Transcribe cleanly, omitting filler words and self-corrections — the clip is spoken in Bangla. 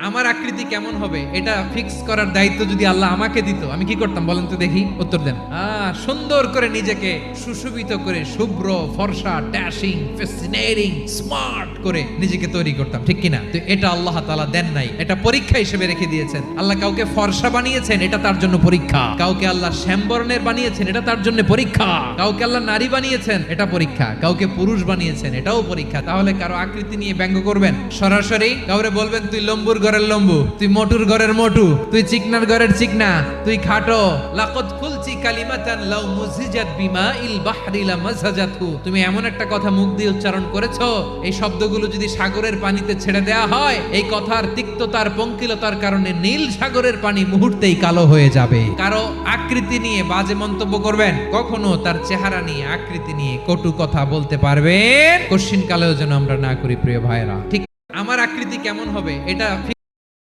আমার আকৃতি কেমন হবে এটা ফিক্স করার দায়িত্ব যদি আল্লাহ আমাকে দিত, আমি কি করতাম বলেন তো দেখি, উত্তর দেন। সুন্দর করে নিজেকে সুশোভিত করে, শুভ্র, ফর্সা, ড্যাশিং, ফ্যাসিনেটিং, স্মার্ট করে নিজেকে তৈরি করতাম, ঠিক কিনা? তো এটা আল্লাহ তাআলা দেন নাই, এটা পরীক্ষা হিসেবে রেখে দিয়েছেন। আল্লাহ কাউকে ফর্সা বানিয়েছেন, এটা তার জন্য পরীক্ষা। কাউকে আল্লাহ শ্যামবর্ণের বানিয়েছেন, এটা তার জন্য পরীক্ষা। কাউকে আল্লাহ নারী বানিয়েছেন, এটা পরীক্ষা। কাউকে পুরুষ বানিয়েছেন, এটাও পরীক্ষা। তাহলে কারো আকৃতি নিয়ে ব্যঙ্গ করবেন সরাসরি? কাউরে বলবেন তুই লম্বুর ঘরের লম্বু, তুই মোটুর ঘরের মোটু, তুই চিকনার ঘরের চিকনা, তুই খাটো। লাকাদ কুলতি কালিমাতান লাউ মুজিজাত বিমাইল বাহরি লামাজাজাতহু। তুমি এমন একটা কথা মুখ দিয়ে উচ্চারণ করেছো, এই শব্দগুলো যদি সাগরের পানিতে ছেড়ে দেয়া হয়, এই কথার তিক্ততার, পঙ্কিলতার কারণে নীল সাগরের পানি মুহূর্তেই কালো হয়ে যাবে। কারো আকৃতি নিয়ে বাজে মন্তব্য করবেন, কখনো তার চেহারা নিয়ে, আকৃতি নিয়ে কটু কথা বলতে পারবেন কশ্চিন কালেও যেন আমরা না করি প্রিয় ভাইরা। ঠিক আমার আকৃতি কেমন হবে এটা